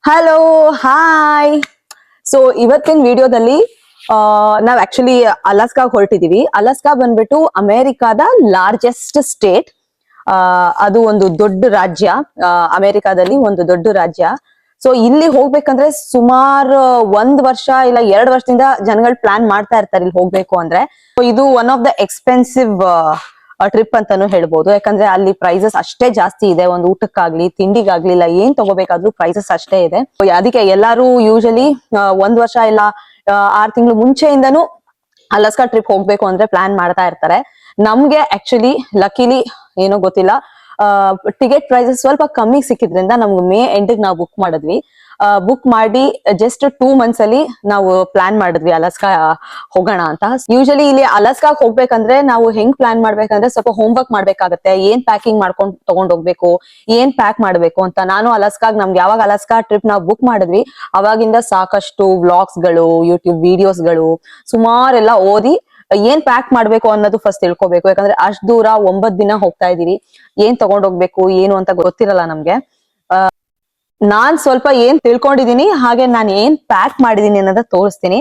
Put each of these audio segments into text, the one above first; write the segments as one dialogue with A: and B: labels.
A: Hello, hi. So ಇವತ್ತಿನ ವಿಡಿಯೋದಲ್ಲಿ ನಾವ್ ಆಕ್ಚುಲಿ ಅಲಾಸ್ಕಾಗ್ ಹೊರಟಿದೀವಿ. ಅಲಾಸ್ಕಾ ಬಂದ್ಬಿಟ್ಟು ಅಮೆರಿಕಾದ ಲಾರ್ಜೆಸ್ಟ್ ಸ್ಟೇಟ್. ಅದು ಒಂದು ದೊಡ್ಡ ರಾಜ್ಯ. ಅಮೆರಿಕಾದಲ್ಲಿ ಒಂದು ದೊಡ್ಡ ರಾಜ್ಯ. ಸೊ ಇಲ್ಲಿ ಹೋಗ್ಬೇಕಂದ್ರೆ ಸುಮಾರು 1 ವರ್ಷ ಇಲ್ಲ 2 ವರ್ಷದಿಂದ ಜನಗಳು ಪ್ಲಾನ್ ಮಾಡ್ತಾ ಇರ್ತಾರೆ ಇಲ್ಲಿ ಹೋಗ್ಬೇಕು ಅಂದ್ರೆ. So ಇದು one of the expensive trip ಅಂತಾನು ಹೇಳ್ಬೋದು. ಯಾಕಂದ್ರೆ ಅಲ್ಲಿ ಪ್ರೈಸಸ್ ಅಷ್ಟೇ ಜಾಸ್ತಿ ಇದೆ. ಒಂದು ಊಟಕ್ಕಾಗ್ಲಿ ತಿಂಡಿಗಾಗ್ಲಿ ಇಲ್ಲ ಏನ್ ತಗೋಬೇಕಾದ್ರೂ ಪ್ರೈಸಸ್ ಅಷ್ಟೇ ಇದೆ. ಅದಕ್ಕೆ ಎಲ್ಲಾರು ಯೂಶಲಿ 1 ವರ್ಷ ಇಲ್ಲ 6 ತಿಂಗಳು ಮುಂಚೆಯಿಂದನೂ ಅಲಾಸ್ಕಾ ಟ್ರಿಪ್ ಹೋಗ್ಬೇಕು ಅಂದ್ರೆ ಪ್ಲಾನ್ ಮಾಡ್ತಾ ಇರ್ತಾರೆ. ನಮ್ಗೆ ಆಕ್ಚುಲಿ ಲಕಿಲಿ ಏನೋ ಗೊತ್ತಿಲ್ಲ, ಟಿಕೆಟ್ ಪ್ರೈಸಸ್ ಸ್ವಲ್ಪ ಕಮ್ಮಿ ಸಿಕ್ಕಿದ್ರಿಂದ ನಮ್ಗೆ ಮೇ ಎಂಡಿಗೆ ನಾವು ಬುಕ್ ಮಾಡಿದ್ವಿ. ಬುಕ್ ಮಾಡಿ ಜಸ್ಟ್ 2 months ಅಲ್ಲಿ ನಾವು ಪ್ಲಾನ್ ಮಾಡಿದ್ವಿ ಅಲಾಸ್ಕಾ ಹೋಗೋಣ ಅಂತ. ಯೂಶಲಿ ಇಲ್ಲಿ ಅಲಾಸ್ಕಾಗ್ ಹೋಗ್ಬೇಕಂದ್ರೆ ನಾವು ಹೆಂಗ್ ಪ್ಲಾನ್ ಮಾಡ್ಬೇಕಂದ್ರೆ ಸ್ವಲ್ಪ ಹೋಮ್ವರ್ಕ್ ಮಾಡ್ಬೇಕಾಗತ್ತೆ. ಏನ್ ಪ್ಯಾಕಿಂಗ್ ಮಾಡ್ಕೊಂಡ್ ತಗೊಂಡ್ ಹೋಗ್ಬೇಕು, ಏನ್ ಪ್ಯಾಕ್ ಮಾಡ್ಬೇಕು ಅಂತ. ನಾನು ಅಲಾಸ್ಕಾಗ್ ನಮ್ಗೆ ಯಾವಾಗ ಅಲಾಸ್ಕಾ ಟ್ರಿಪ್ ನಾವು ಬುಕ್ ಮಾಡಿದ್ವಿ ಅವಾಗಿಂದ ಸಾಕಷ್ಟು ವ್ಲಾಗ್ಸ್ಗಳು, ಯೂಟ್ಯೂಬ್ ವಿಡಿಯೋಸ್ಗಳು ಸುಮಾರೆಲ್ಲ ಓದಿ ಏನ್ ಪ್ಯಾಕ್ ಮಾಡ್ಬೇಕು ಅನ್ನೋದು ಫಸ್ಟ್ ತಿಳ್ಕೊಬೇಕು. ಯಾಕಂದ್ರೆ ಅಷ್ಟ್ ದೂರ 9 ದಿನ ಹೋಗ್ತಾ ಇದೀವಿ. ಏನ್ ತಗೊಂಡ್ ಹೋಗ್ಬೇಕು ಏನು ಅಂತ ಗೊತ್ತಿರಲ್ಲ ನಮ್ಗೆ. ನಾನ್ ಸ್ವಲ್ಪ ಏನ್ ತಿಳ್ಕೊಂಡಿದೀನಿ ಹಾಗೆ ನಾನು ಏನ್ ಪ್ಯಾಕ್ ಮಾಡಿದೀನಿ ಅನ್ನೋದ ತೋರಿಸ್ತೀನಿ.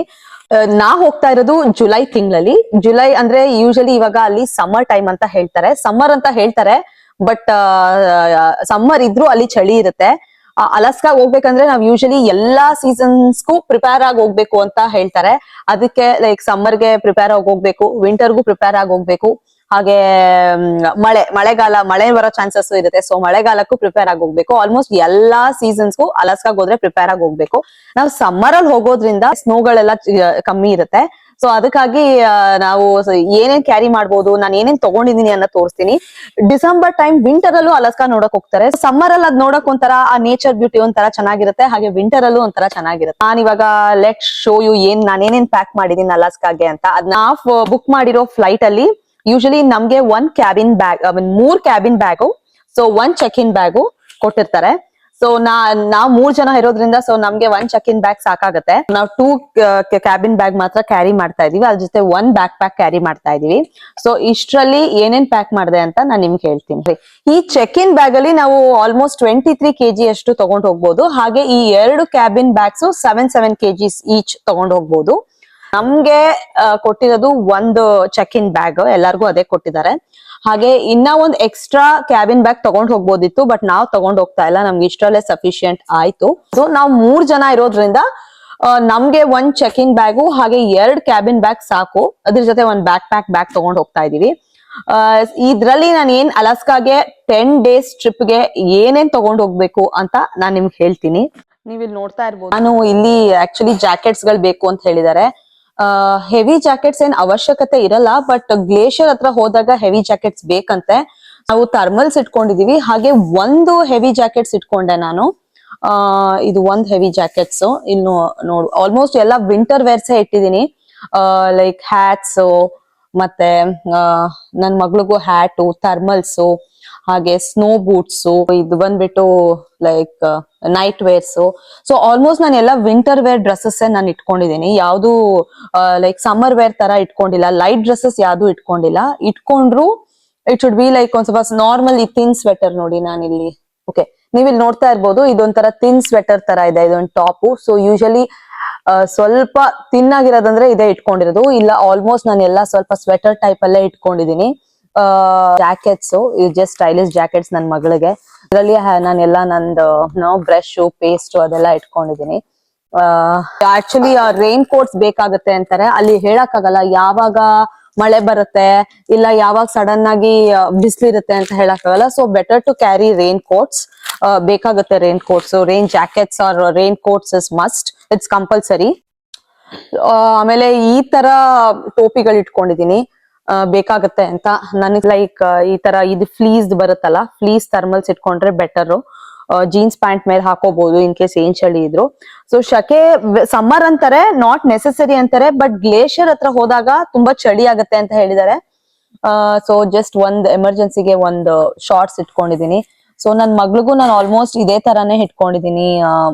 A: ನಾ ಹೋಗ್ತಾ ಇರೋದು ಜುಲೈ ತಿಂಗಳಲ್ಲಿ. ಜುಲೈ ಅಂದ್ರೆ ಯೂಶಲಿ ಇವಾಗ ಅಲ್ಲಿ ಸಮ್ಮರ್ ಟೈಮ್ ಅಂತ ಹೇಳ್ತಾರೆ. ಸಮ್ಮರ್ ಅಂತ ಹೇಳ್ತಾರೆ, ಬಟ್ ಸಮ್ಮರ್ ಇದ್ರೂ ಅಲ್ಲಿ ಚಳಿ ಇರುತ್ತೆ. ಅಲಾಸ್ಕಾಗ್ ಹೋಗ್ಬೇಕಂದ್ರೆ ನಾವ್ ಯೂಶಲಿ ಎಲ್ಲಾ ಸೀಸನ್ಸ್ಗೂ ಪ್ರಿಪೇರ್ ಆಗಿ ಹೋಗ್ಬೇಕು ಅಂತ ಹೇಳ್ತಾರೆ. ಅದಕ್ಕೆ ಲೈಕ್ ಸಮ್ಮರ್ಗೆ ಪ್ರಿಪೇರ್ ಆಗಿ ಹೋಗ್ಬೇಕು, ವಿಂಟರ್ಗೂ ಪ್ರಿಪೇರ್ ಆಗಿ ಹೋಗ್ಬೇಕು. ಹಾಗೆ ಮಳೆ ಬರೋ ಚಾನ್ಸಸ್ ಇರುತ್ತೆ. ಸೊ ಮಳೆಗಾಲಕ್ಕೂ ಪ್ರಿಪೇರ್ ಆಗಿ ಹೋಗ್ಬೇಕು. ಆಲ್ಮೋಸ್ಟ್ ಎಲ್ಲಾ ಸೀಸನ್ಸ್ಗೂ ಅಲಾಸ್ಕಾಗ್ ಹೋದ್ರೆ ಪ್ರಿಪೇರ್ ಆಗಿ ಹೋಗ್ಬೇಕು. ನಾವು ಸಮ್ಮರ್ ಅಲ್ಲಿ ಹೋಗೋದ್ರಿಂದ ಸ್ನೋಗಳೆಲ್ಲ ಕಮ್ಮಿ ಇರುತ್ತೆ. ಸೊ ಅದಕ್ಕಾಗಿ ನಾವು ಏನೇನ್ ಕ್ಯಾರಿ ಮಾಡ್ಬೋದು, ನಾನು ಏನೇನ್ ತಗೊಂಡಿದೀನಿ ಅನ್ನೋ ತೋರಿಸ್ತೀನಿ. ಡಿಸೆಂಬರ್ ಟೈಮ್ ವಿಂಟರ್ ಅಲ್ಲೂ ಅಲಾಸ್ಕಾ ನೋಡಕ್ ಹೋಗ್ತಾರೆ. ಸಮ್ಮರ್ ಅಲ್ಲಿ ಅದ್ ನೋಡಕ್ ಒಂಥರ ಆ ನೇಚರ್ ಬ್ಯೂಟಿ ಒಂಥರ ಚೆನ್ನಾಗಿರುತ್ತೆ. ಹಾಗೆ ವಿಂಟರ್ ಅಲ್ಲೂ ಒಂಥರ ಚೆನ್ನಾಗಿರುತ್ತೆ. ನಾನು ಇವಾಗ ಲೆಟ್ ಶೋ ಯು ನಾನೇನೇನ್ ಪ್ಯಾಕ್ ಮಾಡಿದೀನಿ ಅಲಾಸ್ಕಾಗೆ ಅಂತ. ಅದನ್ನ ಬುಕ್ ಮಾಡಿರೋ ಫ್ಲೈಟ್ ಅಲ್ಲಿ ಯೂಶಲಿ ನಮ್ಗೆ 3 ಕ್ಯಾಬಿನ್ ಬ್ಯಾಗು, ಸೊ 1 ಚೆಕ್-ಇನ್ ಬ್ಯಾಗು ಕೊಟ್ಟಿರ್ತಾರೆ. ಸೊ ನಾವ್ 3 ಜನ ಇರೋದ್ರಿಂದ ಸೊ ನಮ್ಗೆ 1 ಚೆಕ್-ಇನ್ ಬ್ಯಾಗ್ ಸಾಕಾಗತ್ತೆ. ನಾವು 2 ಕ್ಯಾಬಿನ್ ಬ್ಯಾಗ್ ಮಾತ್ರ ಕ್ಯಾರಿ ಮಾಡ್ತಾ ಇದೀವಿ. ಅದ್ರ ಜೊತೆ 1 ಬ್ಯಾಕ್ ಪ್ಯಾಕ್ ಕ್ಯಾರಿ ಮಾಡ್ತಾ ಇದೀವಿ. ಸೊ ಇಷ್ಟ್ರಲ್ಲಿ ಏನೇನ್ ಪ್ಯಾಕ್ ಮಾಡಿದೆ ಅಂತ ನಾನ್ ನಿಮ್ಗೆ ಹೇಳ್ತೀನಿ. ಈ ಚೆಕ್-ಇನ್ ಬ್ಯಾಗ್ ಅಲ್ಲಿ ನಾವು ಆಲ್ಮೋಸ್ಟ್ 23 kg ಅಷ್ಟು ತಗೊಂಡ್ ಹೋಗ್ಬೋದು. ಹಾಗೆ ಈ 2 ಕ್ಯಾಬಿನ್ ಬ್ಯಾಗ್ಸ್ 7 kgs ಈಚ್ ತಗೊಂಡ್ ಹೋಗ್ಬೋದು. ನಮ್ಗೆ ಕೊಟ್ಟಿರೋದು 1 ಚೆಕ್-ಇನ್ ಬ್ಯಾಗ್, ಎಲ್ಲಾರ್ಗು ಅದೇ ಕೊಟ್ಟಿದ್ದಾರೆ. ಹಾಗೆ ಇನ್ನ ಒಂದ್ ಎಕ್ಸ್ಟ್ರಾ ಕ್ಯಾಬಿನ್ ಬ್ಯಾಗ್ ತಗೊಂಡ್ ಹೋಗ್ಬೋದಿತ್ತು, ಬಟ್ ನಾವ್ ತಗೊಂಡ್ ಹೋಗ್ತಾ ಇಲ್ಲ. ನಮ್ಗೆ ಇಷ್ಟರಲ್ಲೇ ಸಫಿಶಿಯಂಟ್ ಆಯ್ತು. ಸೊ ನಾವ್ 3 ಜನ ಇರೋದ್ರಿಂದ ನಮ್ಗೆ 1 ಚೆಕ್-ಇನ್ ಬ್ಯಾಗು ಹಾಗೆ 2 ಕ್ಯಾಬಿನ್ ಬ್ಯಾಗ್ ಸಾಕು. ಅದ್ರ ಜೊತೆ 1 ಬ್ಯಾಕ್ ಪ್ಯಾಕ್ ಬ್ಯಾಗ್ ತಗೊಂಡ್ ಹೋಗ್ತಾ ಇದೀವಿ. ಇದ್ರಲ್ಲಿ ನಾನು ಏನ್ ಅಲಾಸ್ಕಾಗೆ 10 days ಟ್ರಿಪ್ಗೆ ಏನೇನ್ ತಗೊಂಡ್ ಹೋಗ್ಬೇಕು ಅಂತ ನಾನ್ ನಿಮ್ಗೆ ಹೇಳ್ತೀನಿ. ನೀವ್ ಇಲ್ಲಿ ನೋಡ್ತಾ ಇರ್ಬೋದು, ನಾನು ಇಲ್ಲಿ ಆಕ್ಚುಲಿ ಜಾಕೆಟ್ಸ್ ಗಳು ಬೇಕು ಅಂತ ಹೇಳಿದ್ದಾರೆ. ಹೆವಿ ಜಾಕೆಟ್ಸ್ ಏನ್ ಅವಶ್ಯಕತೆ ಇರಲ್ಲ, ಬಟ್ ಗ್ಲೇಷಿಯರ್ ಹತ್ರ ಹೋದಾಗ ಹೆವಿ ಜಾಕೆಟ್ಸ್ ಬೇಕಂತೆ. ನಾವು ಥರ್ಮಲ್ಸ್ ಇಟ್ಕೊಂಡಿದೀವಿ. ಹಾಗೆ 1 ಹೆವಿ ಜಾಕೆಟ್ಸ್ ಇಟ್ಕೊಂಡೆ ನಾನು. ಇದು 1 ಹೆವಿ ಜಾಕೆಟ್ಸ್. ಇನ್ನು ನೋಡು ಆಲ್ಮೋಸ್ಟ್ ಎಲ್ಲ ವಿಂಟರ್ ವೇರ್ಸ್ ಇಟ್ಟಿದೀನಿ. ಲೈಕ್ ಹ್ಯಾಟ್ಸ್, ಮತ್ತೆ ನನ್ ಮಗಳಿಗೂ ಹ್ಯಾಟು, ಥರ್ಮಲ್ಸ್, ಹಾಗೆ ಸ್ನೋ ಬೂಟ್ಸ್, ಇದು ಬಂದ್ಬಿಟ್ಟು like night wares. So almost ನಾನು ಎಲ್ಲ ವಿಂಟರ್ ವೇರ್ ಡ್ರೆಸ್ಸಸ್ ನಾನು ಇಟ್ಕೊಂಡಿದ್ದೀನಿ. ಯಾವ್ದು ಲೈಕ್ ಸಮ್ಮರ್ ವೇರ್ ತರ ಇಟ್ಕೊಂಡಿಲ್ಲ. ಲೈಟ್ ಡ್ರೆಸ್ಸಸ್ ಯಾವ್ದು ಇಟ್ಕೊಂಡಿಲ್ಲ. ಇಟ್ಕೊಂಡ್ರು ಇಟ್ ಶುಡ್ ಬಿ ಲೈಕ್ ಒಂದ್ ಸ್ವಲ್ಪ ನಾರ್ಮಲ್. ಈ ಥಿನ್ ಸ್ವೆಟರ್ ನೋಡಿ ನಾನಿಲ್ಲಿ. ಓಕೆ, ನೀವ್ ಇಲ್ಲಿ ನೋಡ್ತಾ ಇರ್ಬೋದು, ಇದೊಂಥರ ಥಿನ್ ಸ್ವೆಟರ್ ತರ ಇದೆ. ಇದೊಂದು ಟಾಪು. ಸೊ ಯೂಶಲಿ ಸ್ವಲ್ಪ ಥಿನ್ ಆಗಿರೋದಂದ್ರೆ ಇದೇ ಇಟ್ಕೊಂಡಿರೋದು. ಇಲ್ಲ ಆಲ್ಮೋಸ್ಟ್ ನಾನು ಎಲ್ಲ ಸ್ವಲ್ಪ ಸ್ವೆಟರ್ ಟೈಪ್ ಅಲ್ಲೇ ಇಟ್ಕೊಂಡಿದೀನಿ. ಜಾಕೆಟ್ಸ್, ಇದು ಜಸ್ಟ್ ಸ್ಟೈಲಿಶ್ ಜಾಕೆಟ್ಸ್ ನನ್ ಮಗಳಿಗೆ. ಇದರಲ್ಲಿ ನಾನೆಲ್ಲ ನಂದು ಬ್ರಷ್, ಪೇಸ್ಟ್ ಅದೆಲ್ಲ ಇಟ್ಕೊಂಡಿದೀನಿ. ಆಕ್ಚುಲಿ ರೈನ್ ಕೋಟ್ಸ್ ಬೇಕಾಗತ್ತೆ ಅಂತಾರೆ. ಅಲ್ಲಿ ಹೇಳಕ್ ಆಗಲ್ಲ ಯಾವಾಗ ಮಳೆ ಬರುತ್ತೆ ಇಲ್ಲ ಯಾವಾಗ ಸಡನ್ ಆಗಿ ಬಿಸಿಲಿರುತ್ತೆ ಅಂತ ಹೇಳಕ್ ಆಗಲ್ಲ. So better to carry raincoats. ಬೇಕಾಗುತ್ತೆ raincoats. Rain jackets or raincoats is must, it's compulsory. ಆಮೇಲೆ ಈ ತರ ಟೋಪಿಗಳು ಇಟ್ಕೊಂಡಿದೀನಿ, ಬೇಕಾಗತ್ತೆ ಅಂತ. ನನಗ್ ಲೈಕ್ ಈ ತರ ಇದು ಫ್ಲೀಸ್ ಬರುತ್ತಲ್ಲ, ಫ್ಲೀಸ್ ಥರ್ಮಲ್ಸ್ ಇಟ್ಕೊಂಡ್ರೆ ಬೆಟರ್. ಜೀನ್ಸ್ ಪ್ಯಾಂಟ್ ಮೇಲೆ ಹಾಕೋಬಹುದು ಇನ್ ಕೇಸ್ ಏನ್ ಚಳಿ ಇದ್ರು. ಸೊ ಶಕೆ ಸಮ್ಮರ್ ಅಂತಾರೆ, ನಾಟ್ ನೆಸೆಸರಿ ಅಂತಾರೆ, ಬಟ್ ಗ್ಲೇಷಿಯರ್ ಹತ್ರ ಹೋದಾಗ ತುಂಬಾ ಚಳಿ ಆಗತ್ತೆ ಅಂತ ಹೇಳಿದ್ದಾರೆ. ಸೊ ಜಸ್ಟ್ ಒಂದ್ ಎಮರ್ಜೆನ್ಸಿಗೆ 1 ಶಾರ್ಟ್ಸ್ ಇಟ್ಕೊಂಡಿದೀನಿ. ಸೊ ನನ್ ಮಗಳಿಗೂ ನಾನು ಆಲ್ಮೋಸ್ಟ್ ಇದೇ ತರಾನೇ ಇಟ್ಕೊಂಡಿದೀನಿ.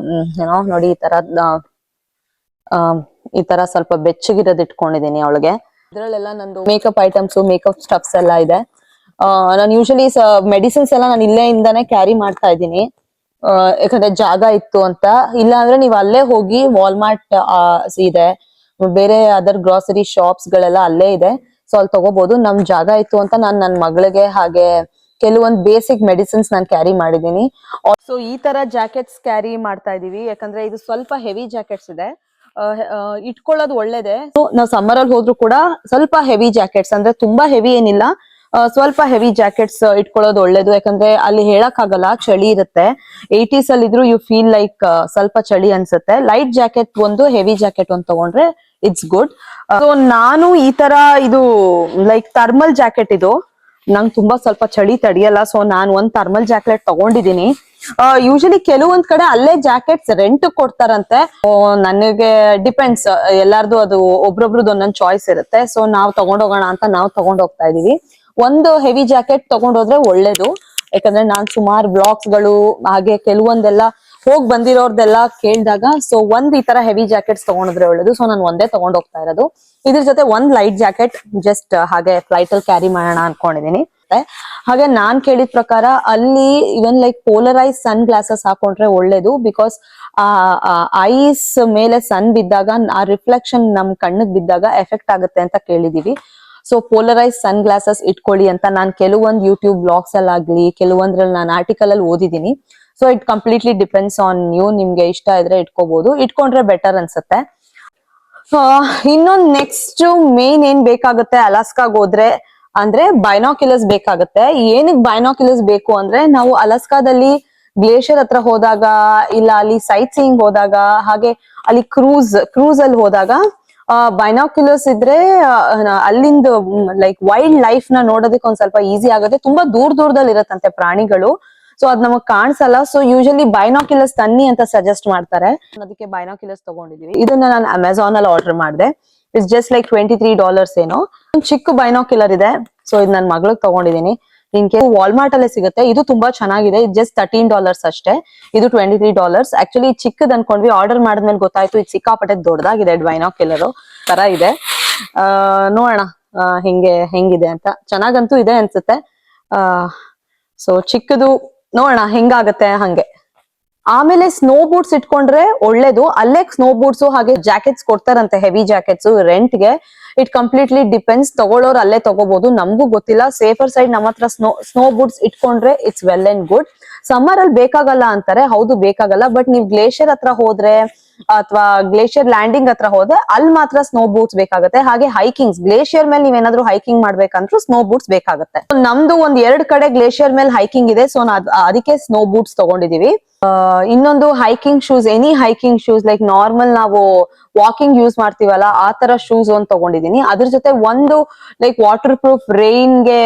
A: ಏನೋ ನೋಡಿ, ಈ ತರ ಸ್ವಲ್ಪ ಬೆಚ್ಚಗಿರೋದ್ ಇಟ್ಕೊಂಡಿದೀನಿ ಅವಳಿಗೆ. ಇದ್ರಲ್ಲೆಲ್ಲ ನಂದು ಮೇಕಪ್ ಐಟಮ್ಸ್, ಮೇಕಪ್ ಸ್ಟಫ್ಸ್ ಎಲ್ಲ ಇದೆ. ನಾನು ಯೂಶಲಿ ಮೆಡಿಸಿನ್ಸ್ ಎಲ್ಲ ನಾನು ಇಲ್ಲೇ ಇಂದಾನೆ ಕ್ಯಾರಿ ಮಾಡ್ತಾ ಇದ್ದೀನಿ. ಯಾಕಂದ್ರೆ ಜಾಗ ಇತ್ತು ಅಂತ. ಇಲ್ಲ ಅಂದ್ರೆ ನೀವ್ ಅಲ್ಲೇ ಹೋಗಿ ವಾಲ್ಮಾರ್ಟ್ ಇದೆ, ಬೇರೆ ಅದರ್ ಗ್ರಾಸರಿ ಶಾಪ್ಸ್ ಗಳೆಲ್ಲ ಅಲ್ಲೇ ಇದೆ. ಸೊ ಅಲ್ಲಿ ತಗೋಬಹುದು. ನಮ್ ಜಾಗ ಇತ್ತು ಅಂತ ನಾನ್ ನನ್ ಮಗಳಿಗೆ ಹಾಗೆ ಕೆಲವೊಂದ್ ಬೇಸಿಕ್ ಮೆಡಿಸಿನ್ಸ್ ನಾನು ಕ್ಯಾರಿ ಮಾಡಿದೀನಿ. ಸೊ ಈ ತರ ಜಾಕೆಟ್ಸ್ ಕ್ಯಾರಿ ಮಾಡ್ತಾ ಇದೀವಿ, ಯಾಕಂದ್ರೆ ಇದು ಸ್ವಲ್ಪ ಹೆವಿ ಜಾಕೆಟ್ಸ್ ಇದೆ. ಇಟ್ಕೊಳ್ಳೋದು ಒಳ್ಳೇದೇ. ನಾವು ಸಮ್ಮರ್ ಅಲ್ಲಿ ಹೋದ್ರು ಕೂಡ ಸ್ವಲ್ಪ ಹೆವಿ ಜಾಕೆಟ್ಸ್, ಅಂದ್ರೆ ತುಂಬಾ ಹೆವಿ ಏನಿಲ್ಲ, ಸ್ವಲ್ಪ ಹೆವಿ ಜಾಕೆಟ್ಸ್ ಇಟ್ಕೊಳ್ಳೋದು ಒಳ್ಳೇದು. ಯಾಕಂದ್ರೆ ಅಲ್ಲಿ ಹೇಳಕ್ ಆಗಲ್ಲ, ಚಳಿ ಇರುತ್ತೆ. 80s ಅಲ್ಲಿ ಇದ್ರು ಯು ಫೀಲ್ ಲೈಕ್ ಸ್ವಲ್ಪ ಚಳಿ ಅನ್ಸುತ್ತೆ. ಲೈಟ್ ಜಾಕೆಟ್ ಒಂದು, ಹೆವಿ ಜಾಕೆಟ್ ಒಂದು ತಗೊಂಡ್ರೆ ಇಟ್ಸ್ ಗುಡ್. ಸೊ ನಾನು ಈ ತರ ಇದು ಲೈಕ್ ಥರ್ಮಲ್ ಜಾಕೆಟ್, ಇದು ನಂಗೆ ತುಂಬಾ ಸ್ವಲ್ಪ ಚಳಿ ತಡಿಯಲ್ಲ. ಸೊ ನಾನು ಒಂದ್ ಥರ್ಮಲ್ ಜಾಕೆಟ್ ತಗೊಂಡಿದೀನಿ. ಯೂಶಲಿ ಕೆಲವೊಂದ್ ಕಡೆ ಅಲ್ಲೇ ಜಾಕೆಟ್ಸ್ ರೆಂಟ್ ಕೊಡ್ತಾರಂತೆ. ನನಗೆ ಡಿಪೆಂಡ್ಸ್, ಎಲ್ಲಾರ್ದು ಅದು ಒಬ್ರೊಬ್ರದ್ದು ಒಂದೊಂದ್ ಚಾಯ್ಸ್ ಇರುತ್ತೆ. ಸೊ ನಾವ್ ತಗೊಂಡೋಗೋಣ ಅಂತ ನಾವು ತಗೊಂಡ್ ಹೋಗ್ತಾ ಇದೀವಿ. ಒಂದು ಹೆವಿ ಜಾಕೆಟ್ ತಗೊಂಡೋದ್ರೆ ಒಳ್ಳೇದು. ಯಾಕಂದ್ರೆ ನಾನ್ ಸುಮಾರು ಬ್ಲಾಗ್ಸ್ ಗಳು ಹಾಗೆ ಕೆಲವೊಂದೆಲ್ಲ ಹೋಗ್ ಬಂದಿರೋರ್ದೆಲ್ಲ ಕೇಳಿದಾಗ, ಸೊ ಒಂದ್ ಈ ತರ ಹೆವಿ ಜಾಕೆಟ್ಸ್ ತಗೊಂಡ್ರೆ ಒಳ್ಳೇದು. ಸೊ ನಾನು ಒಂದೇ ತಗೊಂಡ್ ಹೋಗ್ತಾ ಇರೋದು. ಇದ್ರ ಜೊತೆ ಒಂದ್ ಲೈಟ್ ಜಾಕೆಟ್ ಜಸ್ಟ್ ಹಾಗೆ ಫ್ಲೈಟ್ ಅಲ್ಲಿ ಕ್ಯಾರಿ ಮಾಡೋಣ ಅನ್ಕೊಂಡಿದೀನಿ. ಹಾಗೆ ನಾನ್ ಕೇಳಿದ ಪ್ರಕಾರ ಅಲ್ಲಿ ಇವನ್ ಲೈಕ್ ಪೋಲರೈಸ್ ಸನ್ ಗ್ಲಾಸಸ್ ಹಾಕೊಂಡ್ರೆ ಒಳ್ಳೇದು. ಬಿಕಾಸ್ ಐಸ್ ಮೇಲೆ ಸನ್ ಬಿದ್ದಾಗ ಆ ರಿಫ್ಲೆಕ್ಷನ್ ನಮ್ ಕಣ್ಣಿಗೆ ಬಿದ್ದಾಗ ಎಫೆಕ್ಟ್ ಆಗುತ್ತೆ ಅಂತ ಕೇಳಿದೀವಿ. ಸೊ ಪೋಲರೈಸ್ ಸನ್ ಗ್ಲಾಸಸ್ ಇಟ್ಕೊಳ್ಳಿ ಅಂತ ನಾನ್ ಕೆಲವೊಂದ್ ಯೂಟ್ಯೂಬ್ ಬ್ಲಾಗ್ಸ್ ಅಲ್ಲಾಗ್ಲಿ ಕೆಲವೊಂದ್ರಲ್ಲಿ ನಾನು ಆರ್ಟಿಕಲ್ ಅಲ್ಲಿ ಓದಿದೀನಿ. So it completely depends on you. ನಿಮ್ಗೆ ಇಷ್ಟ ಇದ್ರೆ ಇಟ್ಕೋಬಹುದು, ಇಟ್ಕೊಂಡ್ರೆ ಬೆಟರ್ ಅನ್ಸುತ್ತೆ. ಇನ್ನೊಂದ್ ನೆಕ್ಸ್ಟ್ ಮೇನ್ ಏನ್ ಬೇಕಾಗುತ್ತೆ ಅಲಾಸ್ಕಾಗ್ ಹೋದ್ರೆ ಅಂದ್ರೆ ಬೈನಾಕ್ಯುಲರ್ಸ್ ಬೇಕಾಗುತ್ತೆ. ಏನಕ್ ಬೈನಾಕ್ಯುಲರ್ಸ್ ಬೇಕು ಅಂದ್ರೆ, ನಾವು ಅಲಾಸ್ಕಾದಲ್ಲಿ ಗ್ಲೇಷಿಯರ್ ಹತ್ರ ಹೋದಾಗ, ಇಲ್ಲ ಅಲ್ಲಿ ಸೈಟ್ ಸೀಯಿಂಗ್ ಹೋದಾಗ, ಹಾಗೆ ಅಲ್ಲಿ ಕ್ರೂಸ್ ಅಲ್ಲಿ ಹೋದಾಗ ಬೈನಾಕ್ಯುಲರ್ಸ್ ಇದ್ರೆ ಅಲ್ಲಿಂದ ಲೈಕ್ ವೈಲ್ಡ್ ಲೈಫ್ ನ ನೋಡೋದಕ್ಕೆ ಒಂದ್ ಸ್ವಲ್ಪ ಈಸಿ ಆಗುತ್ತೆ. ತುಂಬಾ ದೂರದಲ್ಲಿ ಇರತ್ತಂತೆ ಪ್ರಾಣಿಗಳು. ಸೊ ಅದ್ ನಮಗ್ ಕಾಣಿಸಲ್ಲ. ಸೊ ಯೂಶಲಿ ಬೈನಾಕ್ಯುಲರ್ಸ್ ತನ್ನಿ ಅಂತ ಸಜೆಸ್ಟ್ ಮಾಡ್ತಾರೆ. ಅದಕ್ಕೆ ಬೈನಾಕ್ಯುಲರ್ಸ್ ತಗೊಂಡಿದೀವಿ. ಇದನ್ನ ನಾನು ಅಮೆಝಾನ್ ಅಲ್ಲಿ ಆರ್ಡರ್ ಮಾಡಿದೆ. ಇಟ್ಸ್ ಜಸ್ಟ್ ಲೈಕ್ $23 ಏನೋ. ಒಂದು ಚಿಕ್ಕ ಬೈನಾಕ್ಯುಲರ್ ಇದೆ. ಸೊ ಇದು ನನ್ ಮಗಳಿಗೆ ತಗೊಂಡಿದೀನಿ. ವಾಲ್ಮಾರ್ಟ್ ಅಲ್ಲೇ ಸಿಗುತ್ತೆ. ಇದು ತುಂಬಾ ಚೆನ್ನಾಗಿದೆ. ಇದು ಜಸ್ಟ್ $13 ಅಷ್ಟೇ. ಇದು $23. ಆಕ್ಚುಲಿ ಚಿಕ್ಕದ್ ಅನ್ಕೊಂಡ್ವಿ, ಆರ್ಡರ್ ಮಾಡಿದ್ಮೇಲೆ ಗೊತ್ತಾಯ್ತು ಇದು ಸಿಕ್ಕಾಪಟ್ಟೆ ದೊಡ್ಡದಾಗಿದೆ. ಬೈನಾಕ್ಯುಲರ್ ತರ ಇದೆ. ನೋಡೋಣ ಹೆಂಗಿದೆ ಅಂತ. ಚೆನ್ನಾಗಂತೂ ಇದೆ ಅನ್ಸುತ್ತೆ. ಸೊ ಚಿಕ್ಕದು ನೋಡೋಣ ಹೆಂಗಾಗತ್ತೆ ಹಂಗೆ. ಆಮೇಲೆ ಸ್ನೋ ಬೂಟ್ಸ್ ಇಟ್ಕೊಂಡ್ರೆ ಒಳ್ಳೇದು. ಅಲ್ಲೇ ಸ್ನೋ ಬೂಟ್ಸ್ ಹಾಗೆ ಜಾಕೆಟ್ಸ್ ಕೊಡ್ತಾರಂತೆ, ಹೆವಿ ಜಾಕೆಟ್ಸ್ ರೆಂಟ್ಗೆ. It completely depends. ತಗೊಳ್ಳೋರು ಅಲ್ಲೇ ತಗೋಬಹುದು, ನಮಗೂ ಗೊತ್ತಿಲ್ಲ. ಸೇಫರ್ ಸೈಡ್ ನಮ್ಮ ಹತ್ರ ಸ್ನೋ ಬೂಟ್ಸ್ ಇಟ್ಕೊಂಡ್ರೆ it's well and good. Summer ಅಲ್ಲಿ ಬೇಕಾಗಲ್ಲ ಅಂತಾರೆ, ಹೌದು ಬೇಕಾಗಲ್ಲ. ಬಟ್ ನೀವ್ ಗ್ಲೇಷಿಯರ್ ಹತ್ರ ಹೋದ್ರೆ ಅಥವಾ ಗ್ಲೇಷಿಯರ್ ಲ್ಯಾಂಡಿಂಗ್ ಹತ್ರ ಹೋದ್ರೆ ಅಲ್ಲಿ ಮಾತ್ರ ಸ್ನೋ ಬೂಟ್ಸ್ ಬೇಕಾಗುತ್ತೆ. ಹಾಗೆ ಹೈಕಿಂಗ್ಸ್, ಗ್ಲೇಷಿಯರ್ ಮೇಲೆ ನೀವೇನಾದ್ರೂ ಹೈಕಿಂಗ್ ಮಾಡ್ಬೇಕಂದ್ರೂ ಸ್ನೋ ಬೂಟ್ಸ್ ಬೇಕಾಗುತ್ತೆ. ನಮ್ದು ಒಂದ್ 2 ಕಡೆ ಗ್ಲೇಷಿಯರ್ ಮೇಲೆ ಹೈಕಿಂಗ್ ಇದೆ. ಸೊ ಅದಕ್ಕೆ ಸ್ನೋ ಬೂಟ್ಸ್ ತಗೊಂಡಿದೀವಿ. ಇನ್ನೊಂದು hiking shoes, any hiking shoes like normal ನಾವು ವಾಕಿಂಗ್ ಯೂಸ್ ಮಾಡ್ತೀವಲ್ಲ ಆ ತರ ಶೂಸ್ ಒಂದ್ ತಗೊಂಡಿದೀನಿ. ಅದ್ರ ಜೊತೆ ಒಂದು ಲೈಕ್ ವಾಟರ್ ಪ್ರೂಫ್, ರೈನ್ಗೆ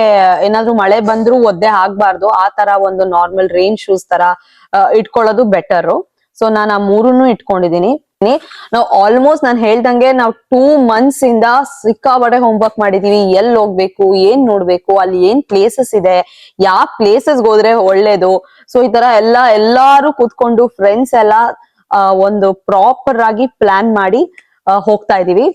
A: ಏನಾದ್ರು ಮಳೆ ಬಂದ್ರು ಒದ್ದೆ ಆಗ್ಬಾರ್ದು ಆ ತರ ಒಂದು ನಾರ್ಮಲ್ ರೈನ್ ಶೂಸ್ ತರ ಇಟ್ಕೊಳ್ಳೋದು ಬೆಟರ್. ಸೊ ನಾನು ಆ 3 ಇಟ್ಕೊಂಡಿದೀನಿ. ನಾವು ಆಲ್ಮೋಸ್ಟ್ ನಾನು ಹೇಳ್ದಂಗೆ ನಾವು 2 months ಇಂದ ಸಿಕ್ಕಾಪಟ್ಟೆ ಹೋಮ್ವರ್ಕ್ ಮಾಡಿದೀವಿ. ಎಲ್ಲಿ ಹೋಗ್ಬೇಕು, ಏನ್ ನೋಡ್ಬೇಕು, ಅಲ್ಲಿ ಏನ್ ಪ್ಲೇಸಸ್ ಇದೆ, ಯಾವ ಪ್ಲೇಸಸ್ ಹೋದ್ರೆ ಒಳ್ಳೇದು. ಸೊ ಈ ತರ ಎಲ್ಲಾರು ಕೂತ್ಕೊಂಡು ಫ್ರೆಂಡ್ಸ್ ಎಲ್ಲ ಒಂದು ಪ್ರಾಪರ್ ಆಗಿ ಪ್ಲಾನ್ ಮಾಡಿ ಹೋಗ್ತಾ ಇದೀವಿ.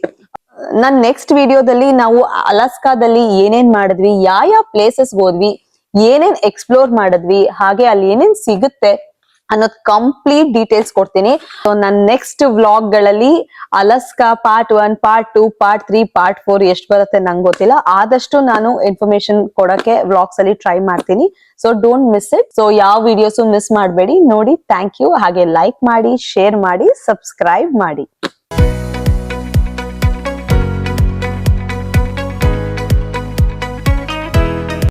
A: ನನ್ ನೆಕ್ಸ್ಟ್ ವಿಡಿಯೋದಲ್ಲಿ ನಾವು ಅಲಾಸ್ಕಾದಲ್ಲಿ ಏನೇನ್ ಮಾಡಿದ್ವಿ, ಯಾವ ಪ್ಲೇಸಸ್ ಹೋದ್ವಿ, ಏನೇನ್ ಎಕ್ಸ್ಪ್ಲೋರ್ ಮಾಡಿದ್ವಿ, ಹಾಗೆ ಅಲ್ಲಿ ಏನೇನ್ ಸಿಗುತ್ತೆ ಅನ್ನೋದ್ ಕಂಪ್ಲೀಟ್ ಡೀಟೇಲ್ಸ್ ಕೊಡ್ತೀನಿ. ಸೊ ನನ್ನ ನೆಕ್ಸ್ಟ್ ವ್ಲಾಗ್ ಗಳಲ್ಲಿ Alaska part 1, part 2, part 3, part 4 ಎಷ್ಟು ಬರುತ್ತೆ ನಂಗೆ ಗೊತ್ತಿಲ್ಲ. ಆದಷ್ಟು ನಾನು ಇನ್ಫಾರ್ಮೇಶನ್ ಕೊಡಕ್ಕೆ ವ್ಲಾಗ್ಸ್ ಅಲ್ಲಿ ಟ್ರೈ ಮಾಡ್ತೀನಿ. So don't miss it. So ಯಾವ ವಿಡಿಯೋಸ್ ಮಿಸ್ ಮಾಡಬೇಡಿ, ನೋಡಿ. Thank you. ಹಾಗೆ ಲೈಕ್ ಮಾಡಿ, ಶೇರ್ ಮಾಡಿ, ಸಬ್ಸ್ಕ್ರೈಬ್ ಮಾಡಿ.